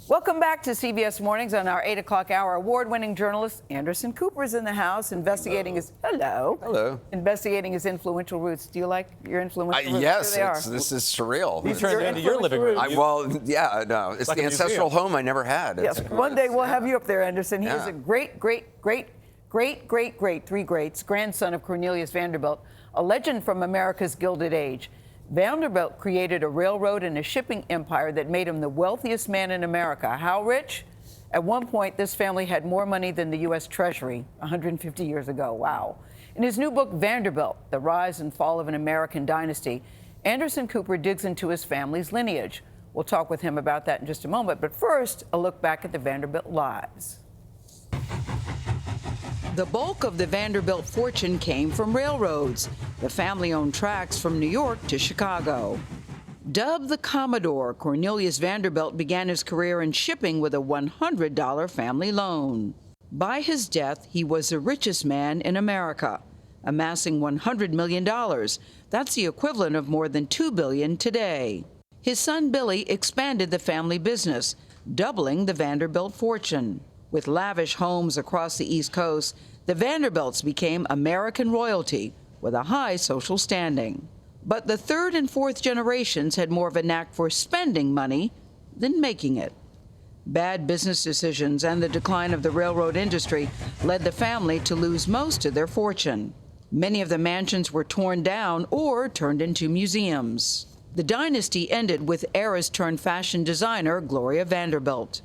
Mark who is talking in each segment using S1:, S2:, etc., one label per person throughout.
S1: Welcome back to CBS Mornings on our 8 o'clock hour. Award-winning journalist Anderson Cooper is in the house investigating investigating his influential roots. Do you like your influential roots?
S2: Yes, this is surreal.
S3: You turned it into your living room.
S2: It's like the ancestral home I never had.
S1: Yes, one day we'll have you up there, Anderson. He is a great, three greats, grandson of Cornelius Vanderbilt, a legend from America's Gilded Age. Vanderbilt created a railroad and a shipping empire that made him the wealthiest man in America. How rich? At one point, this family had more money than the U.S. Treasury 150 years ago. Wow. In his new book, Vanderbilt, The Rise and Fall of an American Dynasty, Anderson Cooper digs into his family's lineage. We'll talk with him about that in just a moment. But first, a look back at the Vanderbilt lives. The bulk of the Vanderbilt fortune came from railroads. The family owned tracks from New York to Chicago. Dubbed the Commodore, Cornelius Vanderbilt began his career in shipping with a $100 family loan. By his death, he was the richest man in America, amassing $100 million. That's the equivalent of more than $2 billion today. His son Billy expanded the family business, doubling the Vanderbilt fortune. With lavish homes across the East Coast, the Vanderbilts became American royalty with a high social standing. But the third and fourth generations had more of a knack for spending money than making it. Bad business decisions and the decline of the railroad industry led the family to lose most of their fortune. Many of the mansions were torn down or turned into museums. The dynasty ended with heiress-turned-fashion designer Gloria Vanderbilt.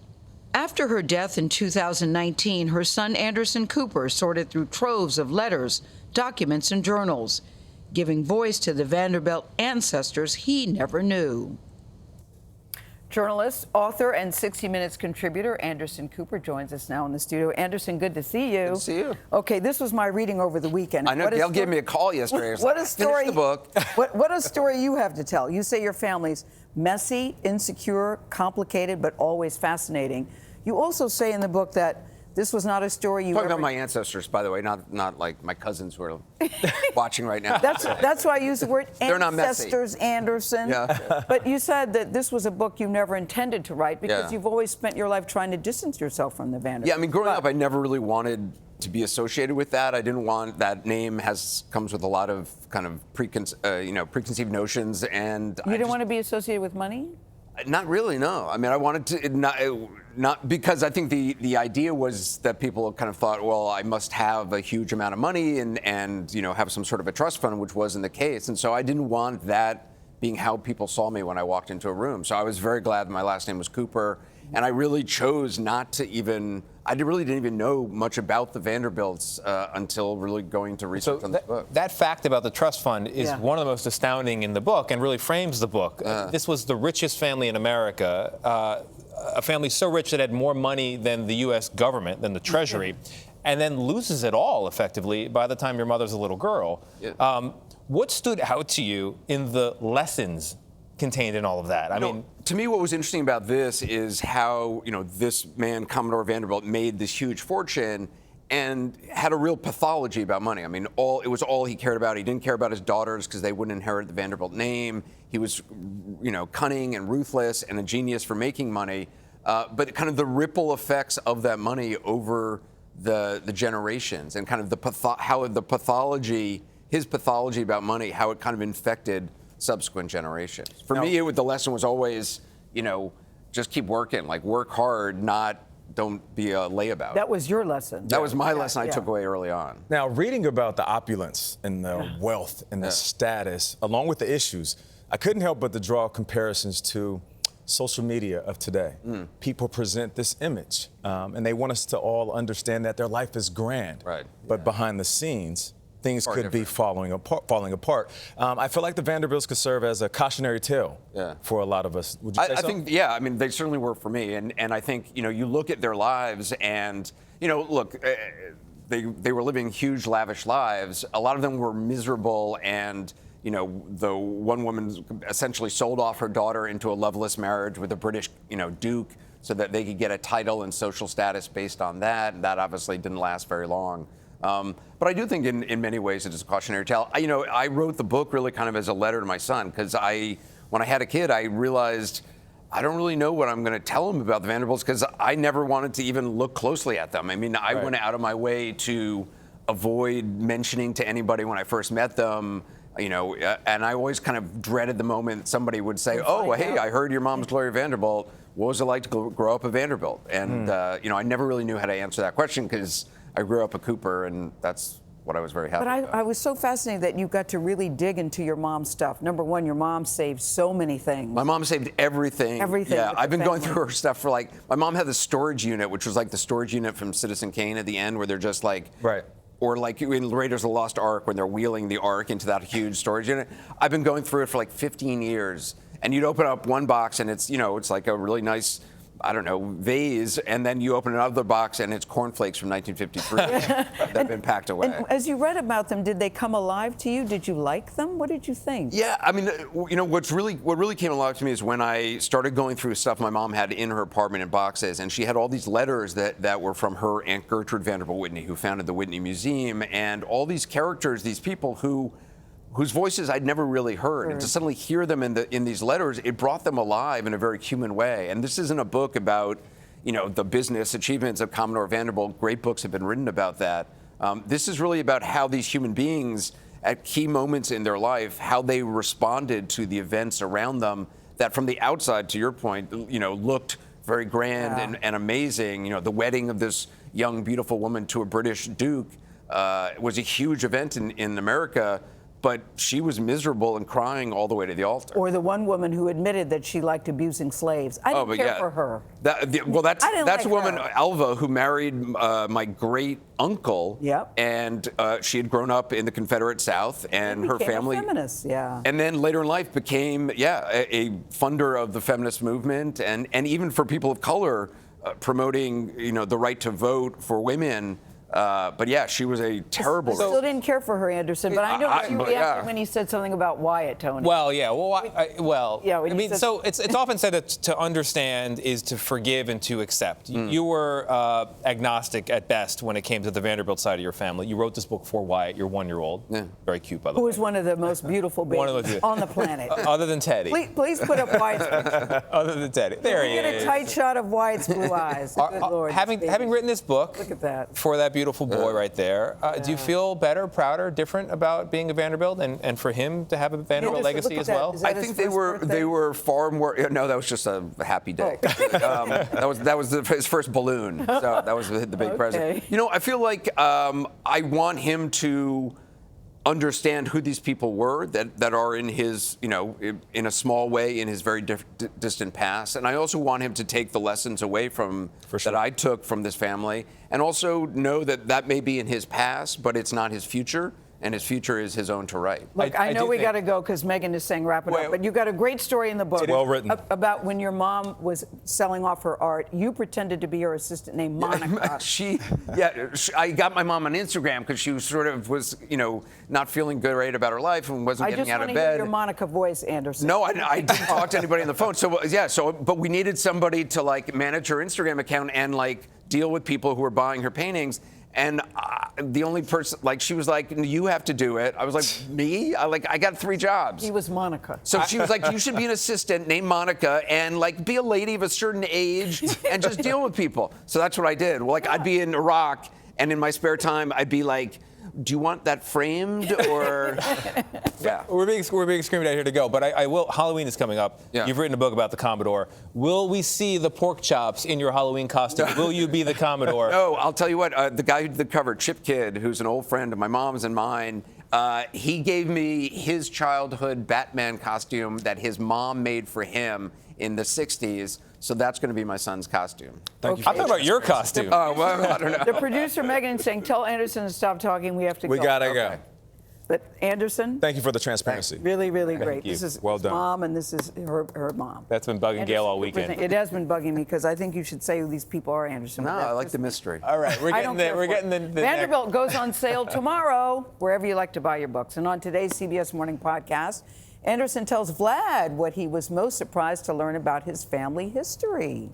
S1: After her death in 2019, her son Anderson Cooper sorted through troves of letters, documents, and journals, giving voice to the Vanderbilt ancestors he never knew. Journalist, author, and 60 Minutes contributor Anderson Cooper joins us now in the studio. Anderson, good to see you.
S2: Good to see you.
S1: Okay, this was my reading over the weekend.
S2: I know Gayle gave me a call yesterday.
S1: What a story!
S2: Finish the book.
S1: What a story you have to tell. You say your family's messy, insecure, complicated, but always fascinating. You also say in the book that this was not a story you
S2: talking about my ancestors, by the way, not like my cousins who are watching right now.
S1: That's why I use the word
S2: They're not
S1: ancestors,
S2: messy.
S1: Anderson.
S2: Yeah.
S1: But you said that this was a book you never intended to write because you've always spent your life trying to distance yourself from the Vanderbilt.
S2: Yeah, I mean, growing up, I never really wanted to be associated with that. I didn't want that name comes with a lot of kind of preconceived notions, and
S1: you didn't want to be associated with money.
S2: Not really, no. I mean, I wanted to not because I think the idea was that people kind of thought, well, I must have a huge amount of money and have some sort of a trust fund, which wasn't the case, and so I didn't want that being how people saw me when I walked into a room. So I was very glad my last name was Cooper, and I really chose not to even. I really didn't even know much about the Vanderbilts until really going to research on this book.
S3: That fact about the trust fund is one of the most astounding in the book and really frames the book. This was the richest family in America, a family so rich that had more money than the U.S. government, than the Treasury, and then loses it all, effectively, by the time your mother's a little girl. Yeah. What stood out to you in the lessons contained in all of that? I mean,
S2: to me, what was interesting about this is how, this man, Commodore Vanderbilt, made this huge fortune and had a real pathology about money. I mean, it was all he cared about. He didn't care about his daughters because they wouldn't inherit the Vanderbilt name. He was, cunning and ruthless and a genius for making money. But kind of the ripple effects of that money over the generations and kind of his pathology about money, how it kind of infected subsequent generations. For me, the lesson was always, just keep working, like work hard, don't be a layabout.
S1: That was your lesson.
S2: That was my lesson I took away early on.
S4: Now, reading about the opulence and the wealth and the status, along with the issues, I couldn't help but to draw comparisons to social media of today. People present this image, and they want us to all understand that their life is grand.
S2: Right.
S4: But behind the scenes, things could be falling apart. I feel like the Vanderbilts could serve as a cautionary tale for a lot of us. Would you say so?
S2: I think, I mean, they certainly were for me. And I think, you look at their lives and, look, they were living huge, lavish lives. A lot of them were miserable and, the one woman essentially sold off her daughter into a loveless marriage with a British, duke so that they could get a title and social status based on that. And that obviously didn't last very long. But I do think in many ways it is a cautionary tale. I wrote the book really kind of as a letter to my son because when I had a kid, I realized I don't really know what I'm going to tell them about the Vanderbilts because I never wanted to even look closely at them. I mean, I went out of my way to avoid mentioning to anybody when I first met them, and I always kind of dreaded the moment somebody would say, "Oh, hey, I heard your mom's Gloria Vanderbilt. What was it like to grow up at Vanderbilt?" And I never really knew how to answer that question because I grew up a Cooper, and that's what I was very happy about.
S1: But I was so fascinated that you got to really dig into your mom's stuff. Number one, your mom saved so many things.
S2: My mom saved everything.
S1: Everything.
S2: Yeah, I've been going through her stuff for my mom had the storage unit, which was like the storage unit from Citizen Kane at the end, where they're just like,
S4: right.
S2: Or like in Raiders of the Lost Ark, when they're wheeling the Ark into that huge storage unit. I've been going through it for like 15 years. And you'd open up one box and it's, it's like a really nice, I don't know, vase, and then you open another box and it's cornflakes from 1953 that have been packed away.
S1: And as you read about them, did they come alive to you? Did you like them? What did you think?
S2: Yeah, I mean, what really came alive to me is when I started going through stuff my mom had in her apartment in boxes, and she had all these letters that were from her Aunt Gertrude Vanderbilt Whitney, who founded the Whitney Museum, and all these characters, these people whose voices I'd never really heard. And to suddenly hear them in these letters, it brought them alive in a very human way. And this isn't a book about, the business achievements of Commodore Vanderbilt. Great books have been written about that. This is really about how these human beings, at key moments in their life, how they responded to the events around them that from the outside, to your point, looked very grand and amazing. The wedding of this young, beautiful woman to a British duke was a huge event in America. But she was miserable and crying all the way to the altar.
S1: Or the one woman who admitted that she liked abusing slaves. I didn't care for her.
S2: That's a woman, Alva, who married my great uncle.
S1: Yep.
S2: And she had grown up in the Confederate South, and her family.
S1: A feminist, yeah.
S2: And then later in life became, a funder of the feminist movement, and even for people of color, promoting, the right to vote for women. But yeah, she was a terrible.
S1: I still didn't care for her, Anderson. But I know how you reacted when he said something about Wyatt, Tony.
S3: Well, yeah. I mean, so it's often said that to understand is to forgive and to accept. You were agnostic at best when it came to the Vanderbilt side of your family. You wrote this book for Wyatt, your 1-year-old. Yeah. Very cute, by the way.
S1: Who is one of the most beautiful babies on the planet.
S3: Other than Teddy.
S1: Please put up Wyatt's picture.
S3: Other than Teddy. There he is.
S1: Get a tight shot of Wyatt's blue eyes. Good Lord.
S3: Having written this book,
S1: look at that.
S3: For that beautiful boy right there. Do you feel better, prouder, different about being a Vanderbilt and for him to have a Vanderbilt legacy as well?
S1: I
S2: think they were far more. No, that was just a happy day. That was his first balloon. So that was the big present. I feel like I want him to understand who these people were that are in his, in a small way in his very distant past. And I also want him to take the lessons away from that I took from this family, and also know that may be in his past, but it's not his future. And his future is his own to write.
S1: Look, I know we got to go because Megan is saying wrap it up. But you got a great story in the book.
S4: Well written.
S1: About when your mom was selling off her art. You pretended to be her assistant named Monica.
S2: I got my mom on Instagram because she was not feeling great about her life and wasn't getting out of bed.
S1: I just want to hear your Monica voice, Anderson.
S2: No, I didn't talk to anybody on the phone. But we needed somebody to manage her Instagram account and deal with people who were buying her paintings. And the only person, she was like, you have to do it. I was like, me? I got 3 jobs.
S1: He was Monica.
S2: So she was like, you should be an assistant named Monica and be a lady of a certain age and just deal with people. So that's what I did. I'd be in Iraq, and in my spare time, I'd be like, do you want that framed or? Yeah.
S3: We're being screamed at here to go, but I will. Halloween is coming up.
S2: Yeah.
S3: You've written a book about the Commodore. Will we see the pork chops in your Halloween costume? Will you be the Commodore?
S2: No, I'll tell you what. The guy who did the cover, Chip Kidd, who's an old friend of my mom's and mine, he gave me his childhood Batman costume that his mom made for him in the 60s. So that's going to be my son's costume.
S3: Thank you. I'm talking about your costume.
S2: Oh, well, I don't know.
S1: The producer, Megan, is saying, tell Anderson to stop talking. We have to go.
S4: We got to go.
S1: But Anderson?
S4: Thank you for the transparency.
S1: Really, really great.
S3: You.
S1: This is
S4: well
S1: his
S4: done.
S1: Mom, and this is her mom.
S3: That's been bugging Gayle all weekend.
S1: It has been bugging me because I think you should say who these people are, Anderson.
S2: No, I like the mystery.
S3: All right, we're getting the
S1: Vanderbilt goes on sale tomorrow, wherever you like to buy your books. And on today's CBS Morning podcast, Anderson tells Vlad what he was most surprised to learn about his family history.